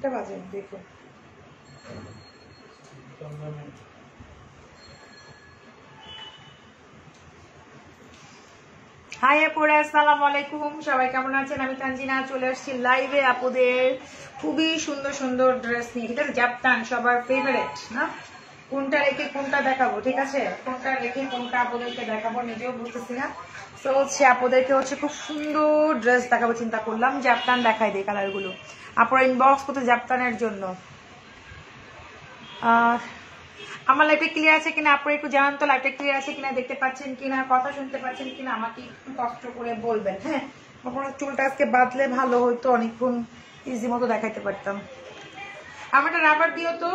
8টা বাজে দেখো। হাই আপুরা, আসসালামু আলাইকুম। সবাই কেমন আছেন? আমি তানজিনা চলে আসছি লাইভে আপুদের খুবই সুন্দর সুন্দর ড্রেস নিয়ে। ঠিক আছে, জাপটান সবার ফেভারিট না? কোনটা রেখে কোনটা দেখাবো, ঠিক আছে, কোনটা রেখে কোনটা আপুদেরকে দেখাবো নিজেও বুঝতেছি না। তো হচ্ছে আপুদেরকে হচ্ছে খুব সুন্দর ড্রেস দেখাবো চিন্তা করলাম। জাপটান দেখাই দিই কালারগুলো, আপুরা ইনবক্স করতে জাপটানের জন্য। আমার লাইভটা ক্লিয়ার আছে কিনা আপনারা একটু জানান তো, লাইভটা ক্লিয়ার আছে কিনা, দেখতে পাচ্ছেন কিনা, কথা শুনতে পাচ্ছেন কিনা, আমাকে একটু কষ্ট করে বলবেন। হ্যাঁ, আপনার চুলটা আজকে বাঁধলে ভালো হইতো, অনেকক্ষণ ইজি মতো দেখাইতে পারতাম। আমারটা রাবার দিও তো।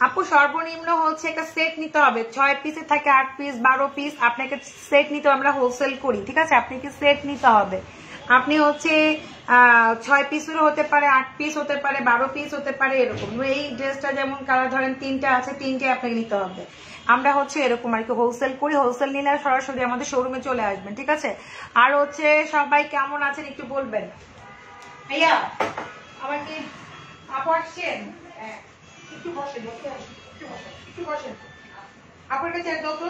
আপু সর্বনিম্ন হচ্ছে একটা সেট নিতে হবে, 6 পিসের থাকে 8 পিস 12 পিস, আপনাকে সেট নিতে, আমরা হোলসেল করি, ঠিক আছে, আপনাকে সেট নিতে হবে। আপনি হচ্ছে 6 পিসেরও হতে পারে, 8 পিস হতে পারে, 12 পিস হতে পারে, এরকম। এই ড্রেসটা যেমন কালার ধরেন 3টা আছে, 3টে আপনাকে নিতে হবে। আমরা হচ্ছে এরকম আর কি হোলসেল করি। হোলসেল নিলে সরাসরি আমাদের শোরুমে চলে আসবেন, ঠিক আছে। আর হচ্ছে সবাই কেমন আছেন একটু বলবেন। ভাইয়া আমার কি আপু আসছেন? একটু বসেন, একটু বসেন, আপনার কাছে যত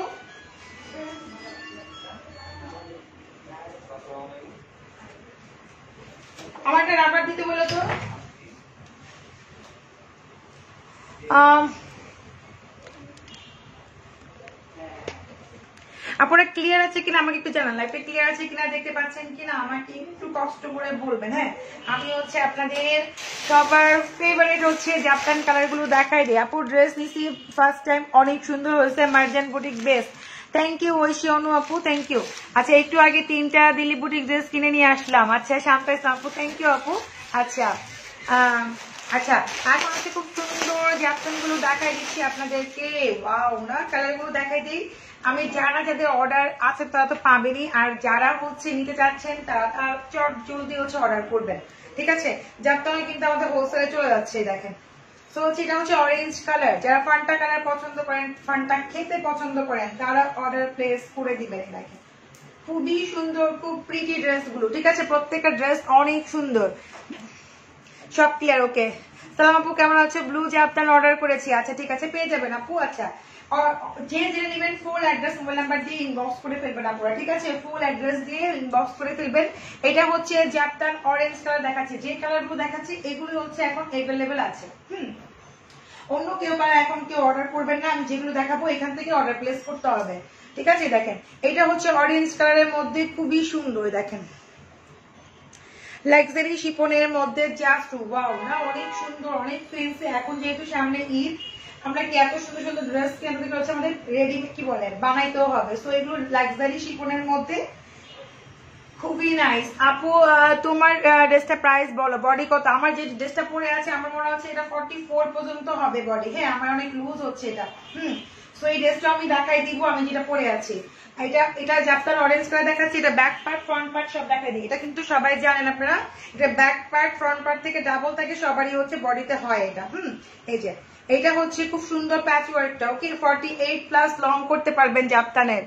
আমাকে রাবার দিতে বলো তো। আপনারা ক্লিয়ার আছে কিনা আমাকে একটু জানান, লাইভটা ক্লিয়ার আছে কিনা, দেখতে পাচ্ছেন কিনা, আমাকে একটু কষ্ট করে বলবেন। হ্যাঁ, আমি হচ্ছে আপনাদের সবার ফেভারিট হচ্ছে জাপান কালার গুলো দেখাই দিই। আপু ড্রেস নিছি ফার্স্ট টাইম, অনেক সুন্দর হয়েছে, Marjan boutique best. Thank you Oishi Anu আপু, থ্যাংক ইউ। আচ্ছা, একটু আগে 3টা দিল্লি বুটিক ড্রেস কিনে নিয়ে আসলাম। আচ্ছা, শান্তা ইসলাম আপু, থ্যাংক ইউ আপু। আচ্ছা আচ্ছা, এখন হচ্ছে খুব সুন্দর জাপান গুলো দেখাই দিচ্ছি আপনাদেরকে। ওয়াও না, কালার গুলো দেখাই দিই। আমি যারা যাদের অর্ডার আছে তারা তো পাবেনই, আর যারা হচ্ছে নিতে চাচ্ছেন তারা চট জলদি হচ্ছে অর্ডার করবেন, ঠিক আছে। জাপান কিন্তু আমাদের হোলসেলে চলে যাচ্ছে, দেখেন। তো এটা হচ্ছে অরেঞ্জ কালার, যারা ফান্টা কালার পছন্দ করেন, ফান্টা খেতে পছন্দ করেন, তারা অর্ডার প্লেস করে দিবেন। দেখেন খুবই সুন্দর, খুব প্রিটি ড্রেস গুলো, ঠিক আছে, প্রত্যেকটা ড্রেস অনেক সুন্দর। সব ক্লিয়ার? ওকে, সালাম আপু কেমন আছে? ব্লু জাপটান অর্ডার করেছি। আচ্ছা ঠিক আছে, পেয়ে যাবেন আপু। আচ্ছা, যে নেবেন ফুল অ্যাড্রেস মোবাইল নাম্বার দিয়ে ইনবক্স করে ফেলবেন আপনারা, ঠিক আছে, ফুল অ্যাড্রেস দিয়ে ইনবক্স করে ফেলবেন। এটা হচ্ছে জাপটান অরেঞ্জ কালার দেখাচ্ছি, যে কালার গুলো দেখাচ্ছি এগুলো হচ্ছে এখন অ্যাভেলেবেল আছে। অন্য কেউ এখন কেউ অর্ডার করবেন না, আমি যেগুলো দেখাবো এখান থেকে অর্ডার প্লেস করতে হবে, ঠিক আছে। দেখেন এটা হচ্ছে অরেঞ্জ কালারের মধ্যে খুবই সুন্দর, দেখেন লাক্সারি শিপনের মধ্যে জাস্ট ওয়াও না, অনেক সুন্দর, অনেক ফ্যান্সি। এখন যেহেতু সামনে ঈদ, আমরা কি এত সুন্দর সুন্দর ড্রেস কি আমাদের হচ্ছে আমাদের রেডিমেড কি বলে বানাইতেও হবে। সো এগুলো লাক্সারি শিপনের মধ্যে খুবই নাইস। আপু তোমার ড্রেসটা প্রাইস বলো, বডি কত? আমার যে ড্রেসটা পরে আছে আমার মনে হচ্ছে এটা 44 পর্যন্ত হবে বডি। হ্যাঁ, আমার অনেক লুজ হচ্ছে এটা। সো এই ড্রেসটা আমি দেখাই দিব, আমি যেটা পরে আছি। এটা জাপান অরেঞ্জ কালার দেখাচ্ছি, এটা ব্যাক পার্ট ফ্রন্ট পার্ট সব দেখাই দিই। এটা কিন্তু সবাই জানেন আপনারা, এটা ব্যাক পার্ট ফ্রন্ট পার্ট থেকে ডাবল থাকে, সবারই হচ্ছে বডিতে হয় এটা। এই যে এটা হচ্ছে খুব সুন্দর প্যাচ ওয়ার্কটা। ওকে, 48+ লং করতে পারবেন জাপটানের।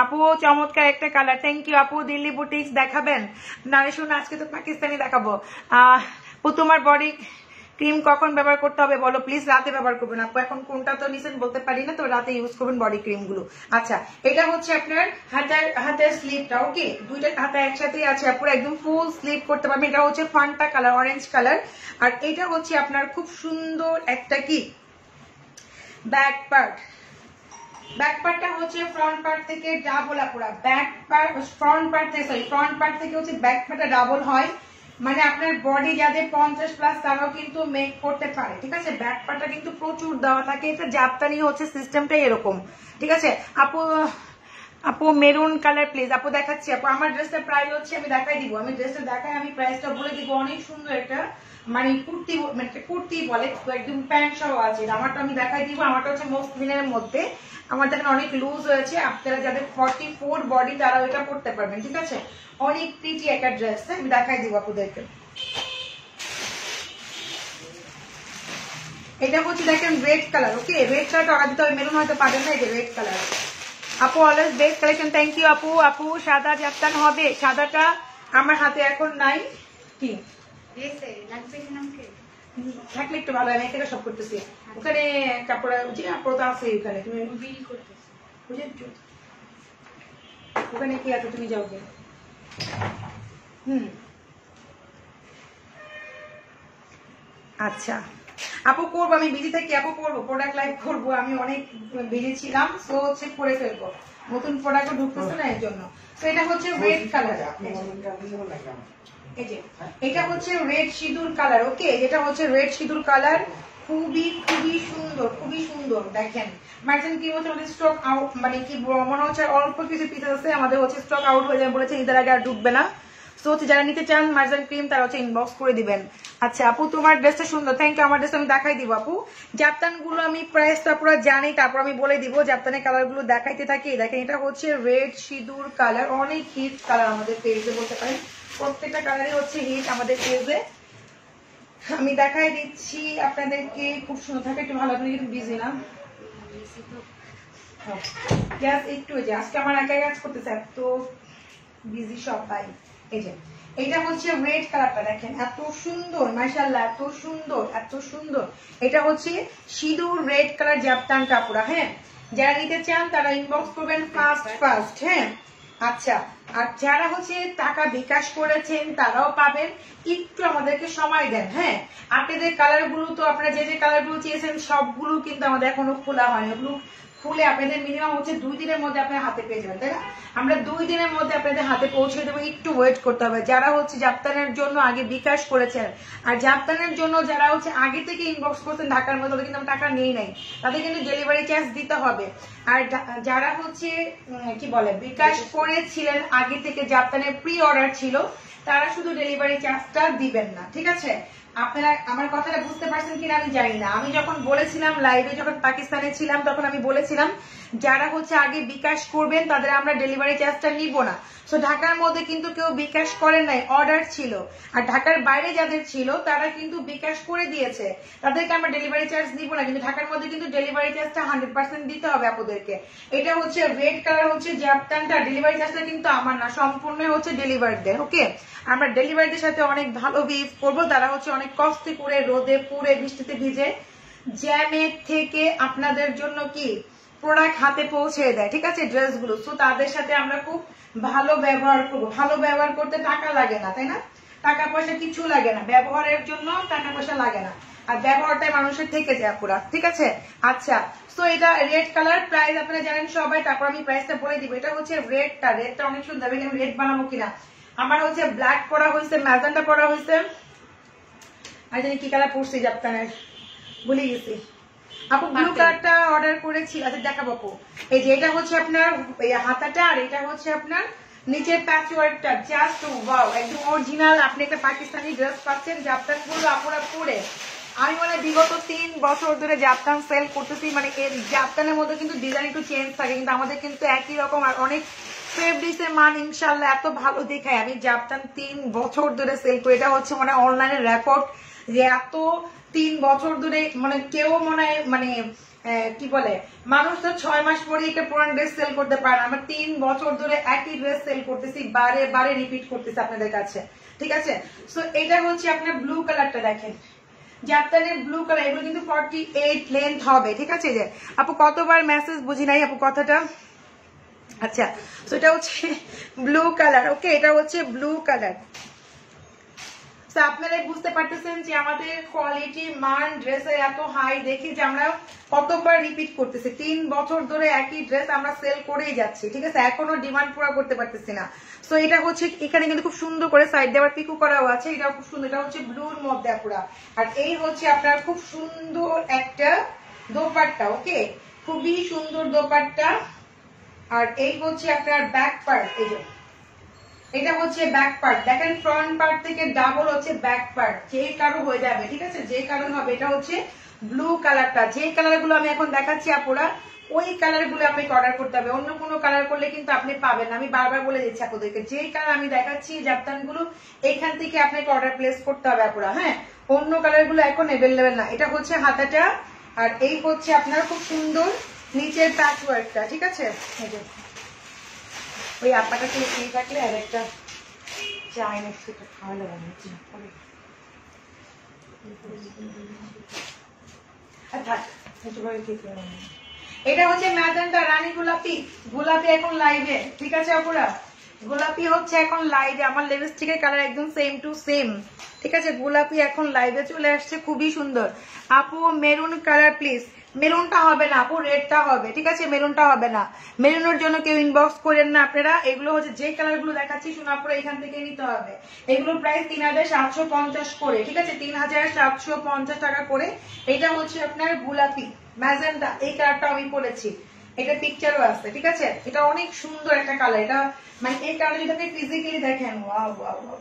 আপু চমৎকার একটা কালার, থ্যাংক ইউ আপু। দিল্লি বুটিক্স দেখাবেন? না শুনুন, আজকে তো পাকিস্তানি দেখাবো। আপু তোমার বডি ক্রিম কখন ব্যবহার করতে হবে বলো প্লিজ। রাতে ব্যবহার করবেন আপু, এখন কোনটা তো নিছেন বলতে পারি না, তো রাতে ইউজ করবেন বডি ক্রিম গুলো। আচ্ছা, এটা হচ্ছে আপনার হাতের স্লিপটা। ওকে, দুইটা হাতে একসাথে আছে আপুর, একদম ফুল স্লিপ করতে পারবেন। এটা হচ্ছে ফান্টা কালার, অরেঞ্জ কালার। আর এটা হচ্ছে আপনার খুব সুন্দর একটা কি ব্যাক পার্ট। ব্যাক পার্টটা হচ্ছে ফ্রন্ট পার্ট থেকে ডাবল আপুরা, ব্যাক পার্ট ফ্রন্ট পার্ট থেকে ফ্রন্ট পার্ট থেকে হচ্ছে ব্যাক পার্টটা ডাবল হয়, মানে আপনার বডি যাদের 50+ তারাও কিন্তু মেক করতে পারে, ঠিক আছে। ব্যাক পার্টটা কিন্তু প্রচুর দেওয়া থাকে, এটা জাপানি হচ্ছে সিস্টেমটাই এরকম, ঠিক আছে। আপু মেরুন কালার প্লিজ। আপু দেখাচ্ছি আপু, আমার ড্রেসটা প্রাইস হচ্ছে, আমি দেখাই দিব, আমি ড্রেসটা দেখাই, আমি প্রাইসটা বলে দিব। অনেক সুন্দর একটা মানে কুর্তি, মানে কুর্তি বলে, একদম প্যান্ট সহ আছে। আমারটা আমি দেখাই দিব, আমারটা হচ্ছে মসলিনের মধ্যে। আমার দেখেন অনেক লুজ হয়েছে, আপনারা যাদের 44 বডি তারা ওইটা পড়তে পারবেন, ঠিক আছে। অনেক প্রিটি একটা ড্রেস, আমি দেখাই দিব আপনাদেরকে। এটা হচ্ছে দেখেন রেড কালার। ওকে, রেড কালারটা অর্ডার দিতে হবে, মেরুন হয়তো পাবেন না, এটা রেড কালার। আপু always best collection, thank you আপু। আপু সাদা জাফতান হবে? সাদাটা আমার হাতে এখন নাই, কি থাকলে একটু ভালো, আমি থেকে সব করতেছি। ওখানে কাপড় যে কাপড় তো আছে ওখানে, তুমি বিল করতেছো বুঝেছো, ওখানে কি আছে তুমি যাও গে। আচ্ছা আপু করবো, আমি বিজি থাকি আপু, করবো প্রোডাক্ট লাইভ করবো, আমি অনেক বিজি ছিলাম, সো হচ্ছে করে ফেলবো, নতুন প্রোডাক্ট ঢুকতেছে না এর জন্য। তো এটা হচ্ছে রেড কালার, এই যে এটা হচ্ছে রেড সিঁদুর কালার, ওকে, এটা হচ্ছে রেড সিঁদুর কালার, খুবই খুবই সুন্দর, খুবই সুন্দর। দেখেন মার্জিন কি হচ্ছে আমাদের স্টক আউট, মানে কি মনে হচ্ছে অল্প কিছু পিস আছে, আমাদের হচ্ছে স্টক আউট হয়ে যাবে বলেছে, ঈদের আগে আর ঢুকবে না। সো হচ্ছে যারা নিতে চান মার্জিন ক্রিম তারা হচ্ছে ইনবক্স করে দিবেন। আচ্ছা আপু তোমার ড্রেসটা সুন্দর, থ্যাংক ইউ। আমার ড্রেসটা আমি দেখাই দিব আপু, জাপতান গুলো আমি প্রাইসটা পুরো জানি, তারপর আমি বলে দিব। জাপতানের কালার গুলো দেখাইতে থাকি। দেখেন এটা হচ্ছে রেড সিঁদুর কালার, অনেক হিট কালার আমাদের পেজে বলতে পারেন, প্রত্যেকটা কালারই হচ্ছে হিট আমাদের পেজে। আমি দেখাই দিচ্ছি আপনাদেরকে, খুব সুন্দর থাকে, একটু ভালো, আপনি কিন্তু বিজি না একটু, যে আজকে আমার একাই কাজ করতেছে, এত বিজি সবাই। এই যে এটা হচ্ছে রেড কালারটা, দেখেন এত সুন্দর, মাশাআল্লাহ এত সুন্দর, এত সুন্দর। এটা হচ্ছে সিঁদুর রেড কালার জাপতান কাপড়া। হ্যাঁ যারা নিতে চান তারা ইনবক্স করবেন ফার্স্ট ফার্স্ট। হ্যাঁ আচ্ছা, আর যারা হচ্ছে টাকা বিকাশ করেছেন তারাও পাবেন, একটু আমাদেরকে সময় দেন। হ্যাঁ আপনাদের কালার গুলো তো আপনারা যে যে কালার গুলো চেয়েছেন সবগুলো কিন্তু আমাদের এখনো খোলা হয়নি, ওগুলো খুলে আপনাদের মিনিমাম হচ্ছে 2 দিনের মধ্যে আপনার হাতে পেয়ে যাবেন, তাই না? আমরা 2 দিনের মধ্যে আপনাদের হাতে পৌঁছে দেবো, একটু ওয়েট করতে হবে। যারা হচ্ছে জাপতানের জন্য আগে বিকাশ করেছেন, আর জাপতানের জন্য যারা হচ্ছে আগে থেকে ইনবক্স করছেন ঢাকার মধ্যে, তাদের কিন্তু আমরা টাকা নেই নাই, তাদের কিন্তু ডেলিভারি চার্জ দিতে হবে। আর যারা হচ্ছে কি বলে বিকাশ করেছিলেন আগে থেকে, জাপতানের প্রি অর্ডার ছিল, তারা শুধু ডেলিভারি চার্জটা দিবেন না, ঠিক আছে? আপনারা আমার কথাটা বুঝতে পারছেন কিনা আমি জানি না। আমি যখন বলেছিলাম লাইভে, যখন পাকিস্তানে ছিলাম, তখন আমি বলেছিলাম যারা হচ্ছে আগে বিকাশ করবেন তাদের আমরা ডেলিভারি চার্জটা নিব না। সো ঢাকার মধ্যে কিন্তু কেউ বিকাশ করেন নাই, অর্ডার ছিল। আর ঢাকার বাইরে যাদের ছিল তারা কিন্তু বিকাশ করে দিয়েছে, তাদেরকে আমরা ডেলিভারি চার্জ নিব না, কিন্তু ঢাকার মধ্যে কিন্তু ডেলিভারি চার্জটা 100% দিতে হবে আপনাদেরকে। এটা হচ্ছে রেড কালার হচ্ছে জাপতানটা, ডেলিভারি চার্জটা কিন্তু আমার না, সম্পূর্ণ হচ্ছে ডেলিভারিদের। ওকে, আমরা ডেলিভারিদের সাথে অনেক ভালো বিহেভ করবো, তারা হচ্ছে অনেক কষ্টে করে রোদে পুড়ে বৃষ্টিতে ভিজে জ্যামের থেকে আপনাদের জন্য কি প্রোডাক্ট হাতে পৌঁছে দেয়, ঠিক আছে, ড্রেসগুলো। সো তাদের সাথে আমরা খুব ভালো ব্যবহার করবো। ভালো ব্যবহার করতে টাকা লাগে না, তাই না? টাকা পয়সা কিছু লাগে না, ব্যবহারের জন্য টাকা পয়সা লাগে না, আর ব্যবহারটাই মানুষের থেকে যায় পুরা, ঠিক আছে? আচ্ছা তো এটা রেড কালার, প্রাইস আপনারা জানেন সবাই, তারপর আমি প্রাইসটা বলে দিব। এটা হচ্ছে রেডটা, রেডটা অনেক সুন্দর, আমি রেড বানাবো কিনা। আমার হচ্ছে ব্ল্যাক পরা হয়েছে, ম্যাজেন্টা পরা হয়েছে, আর জানি কি কালার পরছি জাপতানের ভুলে গেছি। আপু ব্লু কালারটা অর্ডার করেছি, আচ্ছা দেখাবো আপু। এই যে এটা হচ্ছে আপনার হাতাটা, আর এটা হচ্ছে আপনার নিচের প্যাচ ওয়ার্কটা, জাস্ট ওয়াও, একদম অরিজিনাল। আপনি একটা পাকিস্তানি ড্রেস পাচ্ছেন, জাপতান গুলো আপনারা পরে। আমি মানে বিগত 3 বছর ধরে জাপতান সেল করতেছি, মানে এর জাপতানের মধ্যে কিন্তু ডিজাইন একটু চেঞ্জ থাকে, কিন্তু আমাদের কিন্তু একই রকম, আর অনেক ফেব্রিক্সের মান ইনশাল্লাহ এত ভালো দেখায়। আমি জাপতান 3 বছর ধরে সেল করি, এটা হচ্ছে মানে অনলাইনে রেকর্ড, যে এত 3 বছর ধরে মানে কেউ মনে হয় মানে কি বলে, মানুষ তো 6 মাস পরে একটা পুরান ড্রেস সেল করতে পারে না। আমরা 3 বছর ধরে একই ড্রেস সেল করতেছি, বারে বারে রিপিট করতেছি আপনাদের কাছে, ঠিক আছে? সো এটা হচ্ছে আপনার ব্লু কালারটা, দেখেন জাপতানের ব্লু কালার, এগুলো কিন্তু 48 লেন্থ হবে, ঠিক আছে? যে আপু কতবার মেসেজ বুঝি নাই আপু কথাটা। আচ্ছা তো এটা হচ্ছে ব্লু কালার, ওকে, এটা হচ্ছে ব্লু কালার। আপনারা বুঝতে পারতেছেন যে আমাদের কোয়ালিটি মান ড্রেসের এত হাই দেখি যে আমরা কতবার রিপিট করতেছি, 3 বছর ধরে একই ড্রেস আমরা সেল করেই যাচ্ছি, ঠিক আছে? এখনো ডিমান্ড পুরো করতে পারতেছি না। সো এটা হচ্ছে এখানে কিন্তু খুব সুন্দর করে সাইড দিয়ে আবার পিকু করাও আছে, এটাও খুব সুন্দর, এটা হচ্ছে ব্লুর মধ্যে পুরা। আর এই হচ্ছে আপনার খুব সুন্দর একটা দোপাট্টা, ওকে, খুবই সুন্দর দোপাট্টা। আর এই হচ্ছে আপনার ব্যাক পার্ট, এই যে এটা হচ্ছে ব্যাক পার্ট, দেখেন ফ্রন্ট পার্ট থেকে ডাবল হচ্ছে ব্যাক পার্ট, যে কারো হয়ে যাবে, ঠিক আছে, যে কারণ হবে। এটা হচ্ছে ব্লু কালারটা, যে কালার গুলো আমি এখন দেখাচ্ছি আপুরা, ওই কালার গুলো আপনাকে অর্ডার করতে হবে, অন্য কোনো কালার করলে কিন্তু আপনি পাবেন না। আমি বারবার বলে দিচ্ছি আপনাদেরকে, যে কালার আমি দেখাচ্ছি জাপতান গুলো, এখান থেকে আপনাকে অর্ডার প্লেস করতে হবে আপুরা। হ্যাঁ, অন্য কালার গুলো এখন অ্যাভেলেবেল না। এটা হচ্ছে হাতাটা, আর এই হচ্ছে আপনার খুব সুন্দর নিচের প্যাচ ওয়ার্কটা, ঠিক আছে? ওই আপাটা ছিল খেয়ে থাকলে আর একটা চাই না, সেটা খাওয়া লাগবে। এটা হচ্ছে ম্যাজেন্টা রানী গোলাপি। গোলাপি এখন লাইভে, ঠিক আছে আপুরা? গোলাপি হচ্ছে এখন লাইভে, আমার লিপস্টিকের কালার একদম সেম টু সেম, ঠিক আছে? গোলাপি এখন লাইভে চলে আসছে, খুবই সুন্দর। আপু মেরুন কালার প্লিজ। মেরুনটা হবে না আপু, রেডটা হবে, ঠিক আছে? মেরুনটা হবে না, মেরুনের জন্য কেউ ইনবক্স করেন না আপনারা। এগুলো হচ্ছে যে কালার গুলো দেখাচ্ছি শোনা পরে এখান থেকে নিতে হবে। এগুলোর প্রাইস 3750 করে, ঠিক আছে? 3750 টাকা করে। এটা হচ্ছে আপনার গোলাপি ম্যাজেন্টা, এই কালারটা আমি পরেছি, এটা পিকচারও আছে, ঠিক আছে? এটা অনেক সুন্দর একটা কালার, এটা মানে এই কালার যদি আপনি ফিজিক্যালি দেখেন, ওয়াও ওয়াও ওয়াও।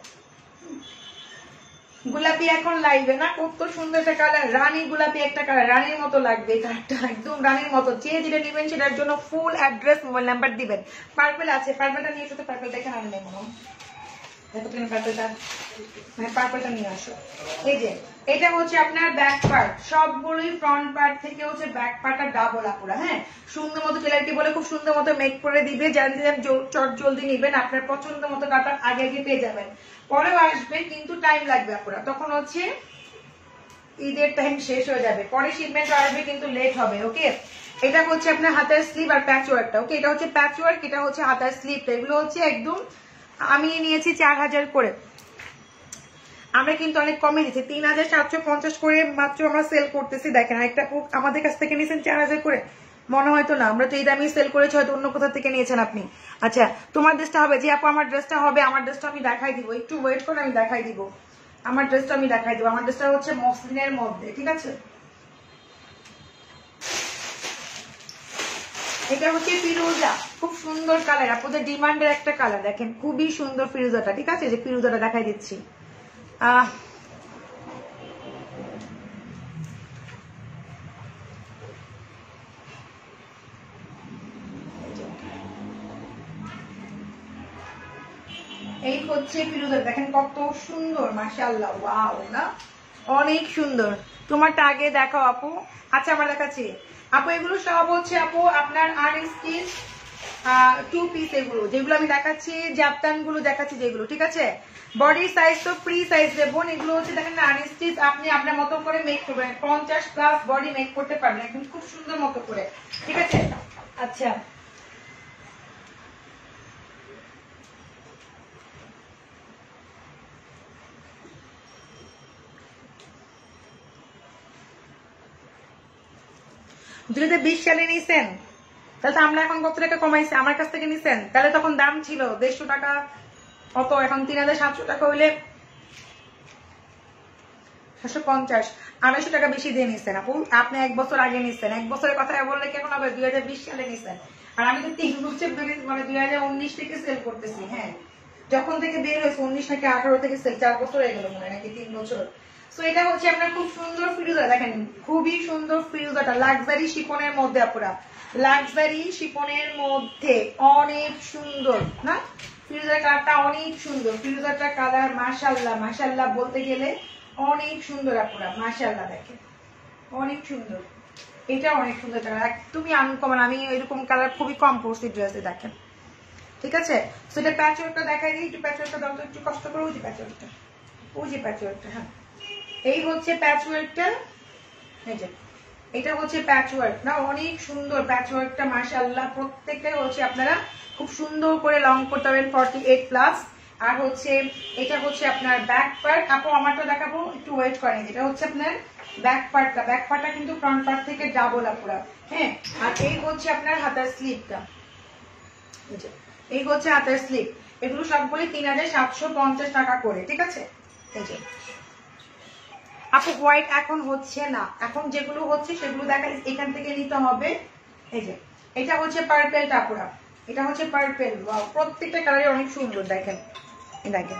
গোলাপি এখন লাইভে না, কত সুন্দর একটা কালার, রানী গোলাপি একটা কালার, রানীর মতো লাগবে এই কালারটা, একদম রানীর মতো। যে যেটা নেবেন সেটার জন্য ফুল অ্যাড্রেস মোবাইল নাম্বার দিবেন। পার্পল আছে, পার্পলটা নিয়ে এসো তো, পার্পল দেখে আনলে মনে পার্পলটা নিয়ে আসো। এই যে এটা হচ্ছে আপনার ব্যাক পার্ট, সবগুলোই ফ্রন্ট পার্ট থেকে হচ্ছে ব্যাক পার্টটা ডাবল আপুরা, হ্যাঁ? সুন্দর মতো টেলারটি বলে খুব সুন্দর মতো মেক করে দিবে। জানতে চট জলদি নিবেন, আপনার পছন্দ মতো কাটা আগে আগে পেয়ে যাবেন। পরেও আসবে কিন্তু টাইম লাগবে আপুরা, তখন হচ্ছে ঈদের টাইম শেষ হয়ে যাবে, পরে শিপমেন্ট আসবে কিন্তু লেট হবে, ওকে? এটা হচ্ছে আপনার হাতের স্লিভ আর প্যাচ ওয়ার্কটা, ওকে? এটা হচ্ছে প্যাচ ওয়ার্ক, এটা হচ্ছে হাতের স্লিভটা। এগুলো হচ্ছে একদম আমি নিয়েছি 4000 করে, আমরা কিন্তু অনেক কমে দিচ্ছি, 3750 করে মাত্র আমরা সেল করতেছি। দেখেন একটা আমাদের কাছ থেকে নিয়েছেন 4000 করে, মনে হয়তো না, আমরা তো এই দামই সেল করেছি, হয়তো অন্য কোথা থেকে নিয়েছেন আপনি। আচ্ছা তোমার ড্রেসটা হবে যে আপু, আমার ড্রেসটা হবে, আমার ড্রেসটা আমি দেখাই দিব, একটু ওয়েট করে আমি দেখাই দিব, আমার ড্রেসটা আমি দেখাই দিব। আমার ড্রেসটা হচ্ছে মসলিনের মধ্যে, ঠিক আছে? এটা হচ্ছে ফিরোজা, খুব সুন্দর কালার, আপনাদের ডিমান্ডের একটা কালার, দেখেন খুবই সুন্দর ফিরোজাটা, ঠিক আছে? যে ফিরোজাটা দেখাই দিচ্ছি, এই হচ্ছে ফিরোজা, দেখেন কত সুন্দর, মাশাআল্লাহ, ওয়াও না, অনেক সুন্দর। তোমারটা আগে দেখাও আপু। আচ্ছা আমার দেখাচ্ছি আপু, এগুলো সব হচ্ছে আপু আপনার আনস্টিচ 2 পিস, এগুলো যেগুলো আমি দেখাচ্ছি, জাপতান গুলো দেখাচ্ছি যেগুলো, ঠিক আছে? বডির সাইজ তো ফ্রি সাইজ দেবো, এগুলো হচ্ছে দেখেন আনস্টিচ, আপনি আপনার মতো করে মেক করবেন, 50+ বডি মেক করতে পারবেন একদম খুব সুন্দর মতো করে, ঠিক আছে? আচ্ছা যদি 20 সালে নিছেন তাহলে তো আমরা এখন কত টাকা কমাইছি, আমার কাছ থেকে নিছেন, তাহলে তখন দাম ছিল 150 টাকা, কত এখন 3700 টাকা হইলে 750, 250 টাকা বেশি দিয়ে নিছেন আপু। আপনি 1 বছর আগে নিছেন, 1 বছরের কথা বললে কেমন হবে? 2020 সালে নিছেন, আর আমি তো 3 বছর মানে 2019 থেকে সেল করতেছি, হ্যাঁ? যখন থেকে বের হয়েছে 19 নাকি 18 থেকে সেল, 4 বছর হয়ে গেল মনে হয়, নাকি 3 বছর। সো এটা হচ্ছে আপনার খুব সুন্দর ফিরোজা, দেখেন খুবই সুন্দর ফিরোজাটা, লাক্সারি শিপনের মধ্যে আপুরা, লাক্সারি শিপনের মধ্যে অনেক সুন্দর না? ফিরোজার কালারটা অনেক সুন্দর, ফিরোজাটা কালার মাশাআল্লাহ, মাশাআল্লাহ বলতে গেলে অনেক সুন্দর আপুরা, মাশাআল্লাহ দেখেন অনেক সুন্দর, এটা অনেক সুন্দর কালার, একদমই আনকমন, আমি এরকম কালার খুবই কম পরছি ড্রেসে, দেখেন, ঠিক আছে? সো এটা প্যাচওয়ার্কটা দেখাই দিই, একটু প্যাচওয়ার্কটা দাও তো, একটু কষ্ট করে, ওই যে প্যাচওয়ার্কটা, ওই যে প্যাচওয়ার্কটা, হ্যাঁ এই হচ্ছে প্যাচওয়ার্কটা, এই যে এটা হচ্ছে প্যাচওয়ার্ক না, অনেক সুন্দর প্যাচওয়ার্কটা, মাশাআল্লাহ। প্রত্যেকটা হচ্ছে আপনারা খুব সুন্দর করে লং করতে পারবেন 48+। আর হচ্ছে এটা হচ্ছে আপনার ব্যাক পার্ট, আপু আমারটা দেখাবো, একটু ওয়েট করেন। এটা হচ্ছে আপনার ব্যাক পার্টটা কিন্তু ফ্রন্ট পার্ট থেকে ডাবল আপুরা, হ্যাঁ? আর এই হচ্ছে আপনার হাতার স্লিভটা, এই হচ্ছে হাতার স্লিভ, এগুলো সবগুলি 3750 টাকা করে, ঠিক আছে? এই যে আপু হোয়াইট এখন হচ্ছে না, এখন যেগুলো হচ্ছে সেগুলো দেখা এখান থেকে নিতে হবে। এই যে এটা হচ্ছে পার্পেলটা আপুরা, এটা হচ্ছে পার্পেল, ওয়াও প্রত্যেকটা কালারই অনেক সুন্দর, দেখেন দেখেন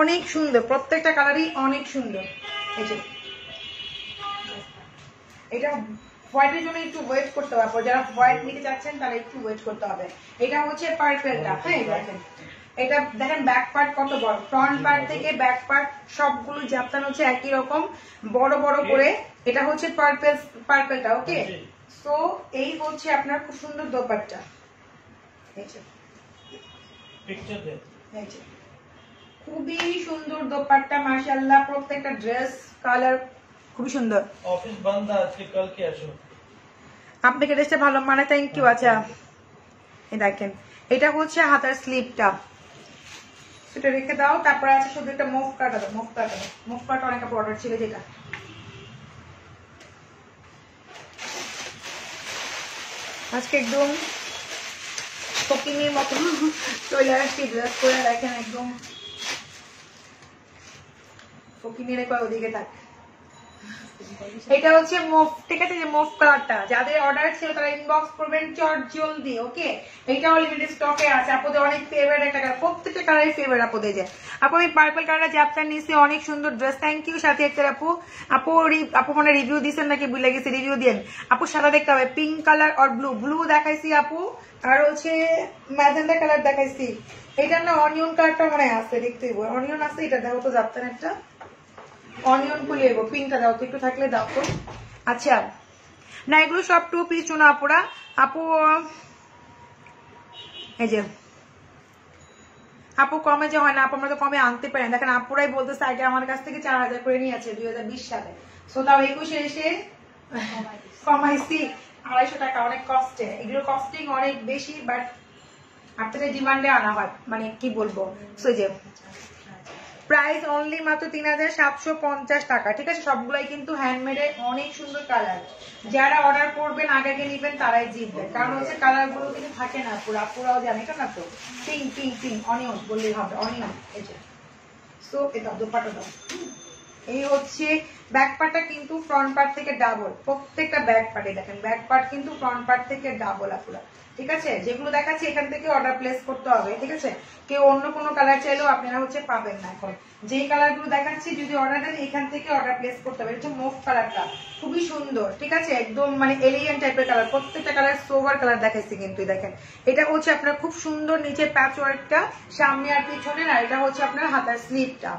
অনেক সুন্দর, প্রত্যেকটা কালারই অনেক সুন্দর। এই যে এটা হোয়াইটের জন্য একটু ওয়েট করতে হবে, যারা হোয়াইট নিতে চাচ্ছেন তারা একটু ওয়েট করতে হবে। এটা হচ্ছে পার্পেলটা, হ্যাঁ দেখেন এটা দেখেন ব্যাক পার্ট কত বড়, ফ্রন্ট পার্ট থেকে ব্যাক পার্ট সবগুলো জাপতান হচ্ছে একই রকম বড় বড় করে। এটা হচ্ছে পার্পেলটা, ওকে? সো এই হচ্ছে আপনার খুব সুন্দর দোপাট্টা, খুবই সুন্দর দোপাট্টা মাশাআল্লাহ। প্রত্যেকটা ড্রেস কালার খুবই সুন্দর। অফিস বন্ধ আজকে, কালকে আসো। আপনাকে ড্রেসটা ভালো মানে, থ্যাংক ইউ। আচ্ছা এই দেখেন এটা হচ্ছে হাতার স্লিপটা, সেটা রেখে দাও। তারপরে আছে শুধু একটা মুভ কাটা দাও, মুভ কাটা দাও, মুভ কাটা অনেক অর্ডার ছিল যেটা। আজকে একদম ফকিনির মতো চলে আসছি ড্রেস করে, দেখেন একদম ফকিনির একবার ওদিকে থাক। এটা হচ্ছে মুভ, ঠিক আছে, যে মুভ কালারটা যাদের অর্ডার ছিল তারা ইনবক্স করবেন চট জলদি। ওকে, এটাও লিমিটেড স্টকে আছে আপুদের, অনেক ফেভারিট একটা কালার, প্রত্যেকটা কালারই ফেভারিট আপুদের। যায় আপু আমি পার্পল কালারটা জ্যাপটা নিছি, অনেক সুন্দর ড্রেস, থ্যাংক ইউ। সাথে একটা আপু আপু মানে রিভিউ দিচ্ছেন নাকি ভুলে গেছি, রিভিউ দেন আপু। সাদা দেখতে হবে, পিঙ্ক কালার আর ব্লু, ব্লু দেখাইছি আপু, আর হচ্ছে ম্যাজেন্ডা কালার দেখাইছি। এটা না অনিয়ন কালারটা মনে আছে, দেখতে অনিয়ন আছে, এটা দেখো তো জাপতেন একটা অনিয়ন ফুল এগো, পিঙ্কটা দাও তো একটু থাকলে দাও তো। আচ্ছা না এগুলো সব 2 পিস শোনো আপুরা। আপু এই যে আপু কমে যে হয় না আপু, আমরা তো কমে আনতে পারি না। দেখেন আপুরাই বলতেছে আগে আমার কাছ থেকে 4000 করে নিয়েছে 2020 সালে, সো তাও 21 এসে কমাইছি 250 টাকা, অনেক কস্টে। এগুলো কস্টিং অনেক বেশি, বাট আপনাদের ডিমান্ডে আনা হয়, মানে কি বলবো। সো যে প্রাইস অনলি মাত্র 3750 টাকা, ঠিক আছে। সবগুলাই কিন্তু হ্যান্ডমেড, অনেক সুন্দর কালার। যারা অর্ডার করবেন আগে আগে নিবেন তারাই জিতবে, কারণ হচ্ছে কালার গুলো কিন্তু থাকে না পুরো, পুরাও জানে এটা না তো। পিঙ্ক পিঙ্ক পিঙ্ক অনিয়ন বললেই হবে, অনিয়ন। এই যে সো এটা দোপাট্টা দাও। এই হচ্ছে ব্যাক পার্টটা কিন্তু ফ্রন্ট পার্ট থেকে ডাবল, প্রত্যেকটা ব্যাক পার্টে দেখেন ব্যাক পার্ট কিন্তু ফ্রন্ট পার্ট থেকে ডাবল আপুরা, ঠিক আছে। যেগুলো দেখাচ্ছি এখান থেকে অর্ডার প্লেস করতে হবে, ঠিক আছে। কেউ অন্য কোনো কালার চাইলেও আপনারা হচ্ছে পাবেন না। এখন যেই কালার গুলো দেখাচ্ছি যদি অর্ডার দেন এখান থেকে অর্ডার প্লেস করতে হবে। এটা মুভ কালারটা খুবই সুন্দর, ঠিক আছে, একদম মানে এলিগেন্ট টাইপের কালার। প্রত্যেকটা কালার সোভার কালার দেখাচ্ছি কিন্তু দেখেন। এটা হচ্ছে আপনার খুব সুন্দর নিচে প্যাচ ওয়ার্কটা সামনে আর পিছনে, আর এটা হচ্ছে আপনার হাতার স্লিভটা।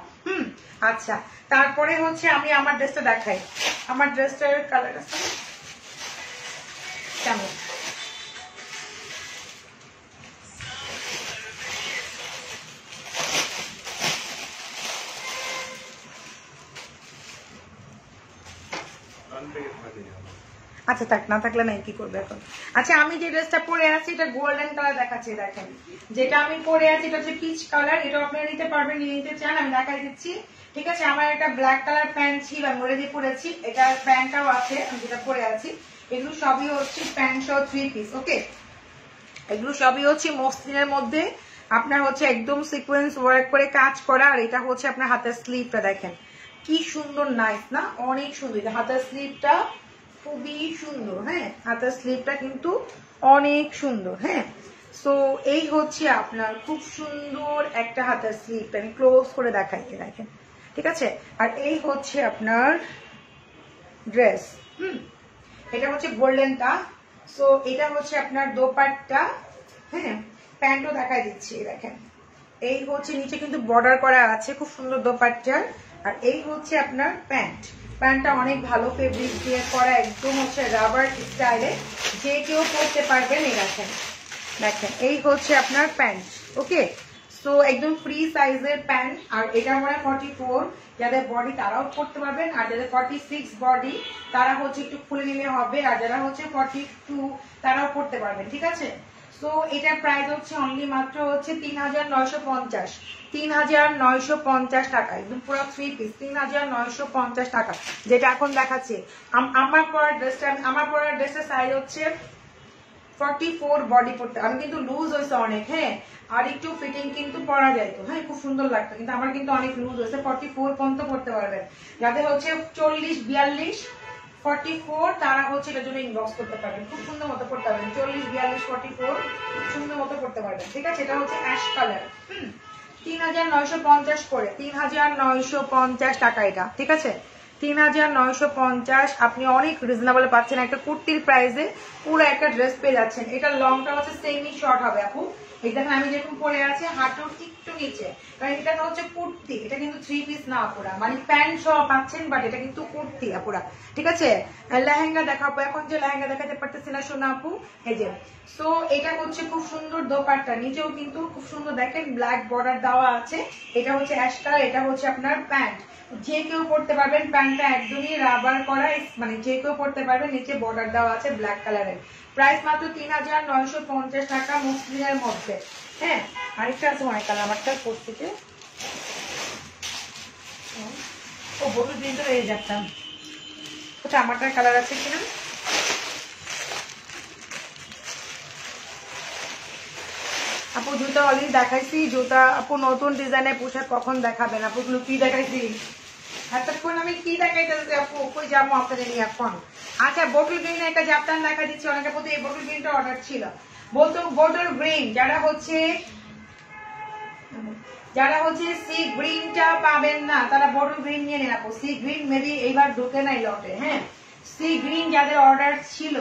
আচ্ছা তারপরে হচ্ছে আমি আমার ড্রেসটা দেখাই। আমার ড্রেসটার কালার আছে কেমন, আচ্ছা থাক, না থাকলে নাই কি করবে এখন। আচ্ছা আমি যে ড্রেসটা পরে আছি এটা গোল্ডেন কালার দেখাচ্ছি, দেখেন যেটা আমি পরে আছি এটা হচ্ছে পিচ কালার। এটা আপনারা নিতে পারবেন, নিয়ে নিতে চান আমি দেখাই দিচ্ছি, ঠিক আছে। আমার একটা ব্ল্যাক কালার প্যান্ট ছিল, আমি বলে দিয়ে পরেছি, এটা প্যান্টটাও আছে আমি যেটা পরে আছি। এগুলো সবই হচ্ছে প্যান্ট সহ 3 পিস। ওকে, এগুলো সবই হচ্ছে মসলিনের মধ্যে আপনার হচ্ছে একদম সিকোয়েন্স ওয়ার্ক করে কাজ করা, আর এটা হচ্ছে আপনার হাতের স্লিভটা দেখেন কি সুন্দর, নাইস না, অনেক সুন্দর। হাতের স্লিভটা খুবই সুন্দর, হ্যাঁ হাতের স্লিভটা কিন্তু অনেক সুন্দর, হ্যাঁ। সো এই হচ্ছে আপনার খুব সুন্দর একটা হাতের স্লিভটা, আমি ক্লোজ করে দেখাই দেখেন, ঠিক আছে। আর এই হচ্ছে আপনার ড্রেস, এটা হচ্ছে গোল্ডেনটা। সো এটা হচ্ছে আপনার দোপাট্টা, হ্যাঁ প্যান্টও দেখাই দিচ্ছি দেখেন। এই হচ্ছে নিচে কিন্তু বর্ডার করা আছে খুব সুন্দর দোপাট্টার, আর এই হচ্ছে আপনার প্যান্ট। প্যান্টটা অনেক ভালো ফেব্রিক দিয়ে করা, একদম হচ্ছে রাবার স্টাইলে, যে কেউ পরতে পারবেন। এই দেখেন দেখেন এই হচ্ছে আপনার প্যান্ট। ওকে, সো একদম ফ্রি সাইজের প্যান্ট, আর এটা মনে হয় 44, যাদের বডি তারাও পরতে পারবেন, আর যাদের 46 বডি তারা হচ্ছে একটু খুলে নিলে হবে, আর যারা হচ্ছে 42 তারাও পরতে পারবেন, ঠিক আছে। সো এটার প্রাইস হচ্ছে অনলি মাত্র হচ্ছে 3950, 3950 টাকা, একদম পুরো 3 পিস 3950 টাকা, যেটা এখন দেখাচ্ছে। আমার পরার ড্রেসটার সাইজ হচ্ছে 44 বডি পড়তে, আমি কিন্তু লুজ হয়েছে অনেক, হ্যাঁ আর একটু ফিটিং কিন্তু পরা যায় তো, হ্যাঁ খুব সুন্দর লাগতো, কিন্তু আমার কিন্তু অনেক লুজ হয়েছে। 44 পর্যন্ত পড়তে পারবেন, যাদের হচ্ছে 40 42 44 তারা হচ্ছে এটার জন্য ইনবক্স করতে পারবেন, খুব সুন্দর মতো পড়তে পারবেন। 40 42 44 সুন্দর মতো পড়তে পারবেন, ঠিক আছে। এটা হচ্ছে অ্যাশ কালার, 3950 করে, 3950 টাকা এটা, ঠিক আছে 3950। আপনি অনেক রিজনেবল পাচ্ছেন একটা কুর্তির প্রাইসে, পুরো একটা ড্রেস পেয়ে যাচ্ছেন। এটা লংটা হচ্ছে সেমি শর্ট হবে আপু, এই দেখেন আমি যেরকম পরে আছে হাঁটুর একটু নিচে, কারণ এটা হচ্ছে কুর্তি, এটা কিন্তু 3 পিস না আপুরা, মানে প্যান্ট সহ পাচ্ছেন, বাট এটা কিন্তু কুর্তি আপুরা, ঠিক আছে। লেহেঙ্গা দেখাবো এখন, যে লেহেঙ্গা দেখাতে পারতেছি না সোনা আপু, এই যে। সো এটা হচ্ছে খুব সুন্দর দোপাট্টা, নিচেও কিন্তু খুব সুন্দর দেখেন ব্ল্যাক বর্ডার দেওয়া আছে, এটা হচ্ছে অ্যাশ কালার, এটা হচ্ছে আপনার প্যান্ট, যে কেউ পড়তে পারবেন, প্যান্টটা একদমই রাবার করা, মানে যে কেউ পড়তে পারবেন, নিচে বর্ডার দেওয়া আছে ব্ল্যাক কালারের। প্রাইস মাত্র 3950 টাকা মসলিনের মধ্যে। হ্যাঁ, আরেকটা আছে অনেক কালার, আমারটা পড়তে ও বলুন দিন তো এই যাচ্তাম, ওটা আমারটার কালার আছে কিনা, আপু জুতা অলরেডি দেখাইছি, জুতা আপু নতুন ডিজাইনের পোশাক কখন দেখাবেন আপু, কি দেখাইছি এতক্ষণ আমি কি দেখাইতেছি আপু, কই যাবো আপনাদের নিয়ে এখন। আচ্ছা বোটল গ্রিন একটা জাপটান দেখা দিচ্ছি, অনেকের প্রতি এই বোটল গ্রিনটা অর্ডার ছিল, বলতো বোটল গ্রিন যারা হচ্ছে সি গ্রিনটা পাবেন না তারা বোটল গ্রিন নিয়ে নেন আপু, সি গ্রিন মেবি এইবার ঢুকে নাই লটে। হ্যাঁ, সি গ্রিন যাদের অর্ডার ছিল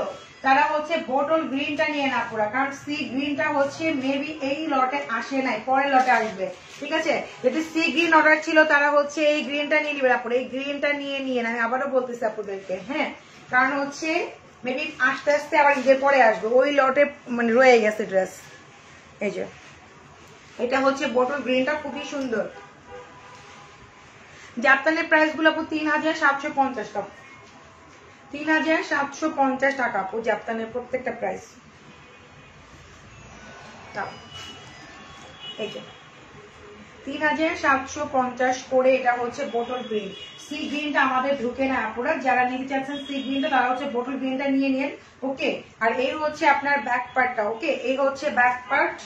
তারা হচ্ছে বোটল গ্রিনটা নিয়ে না পুরা, কারণ সি গ্রিনটা হচ্ছে মেবি এই লটে আসে নাই, পরের লটে আসবে, ঠিক আছে। যদি সি গ্রিন অর্ডার ছিল তারা হচ্ছে এই গ্রিনটা নিয়ে নিবে আপুরা, এই গ্রিনটা নিয়ে নিয়ে আমি আবারও বলতেছি আপুদেরকে, হ্যাঁ, কারণ হচ্ছে মেবি আস্তে আস্তে আবার ঈদের পরে আসবে, ওই লটে মানে রয়ে গেছে ড্রেস। এই যে এটা হচ্ছে বোটল গ্রিনটা, খুবই সুন্দর। জাপানের প্রাইস গুলো 3750 টাকা, 3750 টাকা আপু জাপানের প্রত্যেকটা প্রাইস। এই যে 3750 করে, এটা হচ্ছে বোটল গ্রিন, সি গ্রিনটা আমাদের ঢুকে না আপুরা, যারা নিতে চাচ্ছেন সি গ্রিনটা তারা হচ্ছে বোটল গ্রিনটা নিয়ে নেন, ওকে। আর এই হচ্ছে আপনার ব্যাক পার্টটা, ওকে, এই হচ্ছে ব্যাক পার্ট,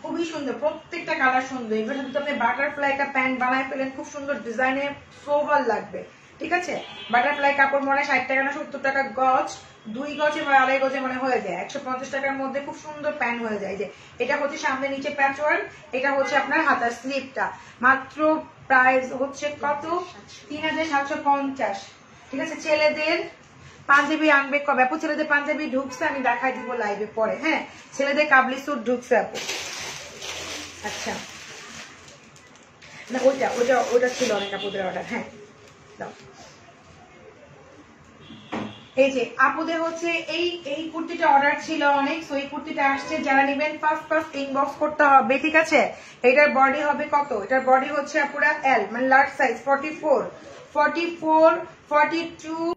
খুবই সুন্দর, প্রত্যেকটা কালার সুন্দর। এবার যদি আপনি বাটারফ্লাই একটা প্যান্ট বানায় ফেলেন, খুব সুন্দর ডিজাইনে, সোভার লাগবে, ঠিক আছে। বাটারফ্লাই কাপড় মনে 60 টাকা না 70 টাকা গজ, 2 গজে বা 2.5 গজে মনে হয়ে যায়, 150 টাকার মধ্যে খুব সুন্দর প্যান্ট হয়ে যায়। যে এটা হচ্ছে সামনে নিচে প্যাচ ওয়ার্ক, এটা হচ্ছে আপনার হাতার স্লিপটা, মাত্র প্রাইস হচ্ছে কত, 3750, ঠিক আছে। ছেলেদের পাঞ্জাবি আনবে কবে আপু, ছেলেদের পাঞ্জাবি ঢুকছে, আমি দেখাই দিব লাইভে পরে, হ্যাঁ, ছেলেদের কাবলি স্যুট ঢুকছে আপু। আচ্ছা না ওইটা ছিল অনেক আপুদের অর্ডার, হ্যাঁ দাও। এই যে আপুদের হচ্ছে এই কুর্তিটা অর্ডার ছিল অনেক, সো এই কুর্তিটা আসছে, যারা নেবেন ফার্স্ট ইনবক্স করতে হবে, ঠিক আছে। এটার বডি হবে কত, এটার বডি হচ্ছে আপুরা এল, মানে লার্জ সাইজ 44, 42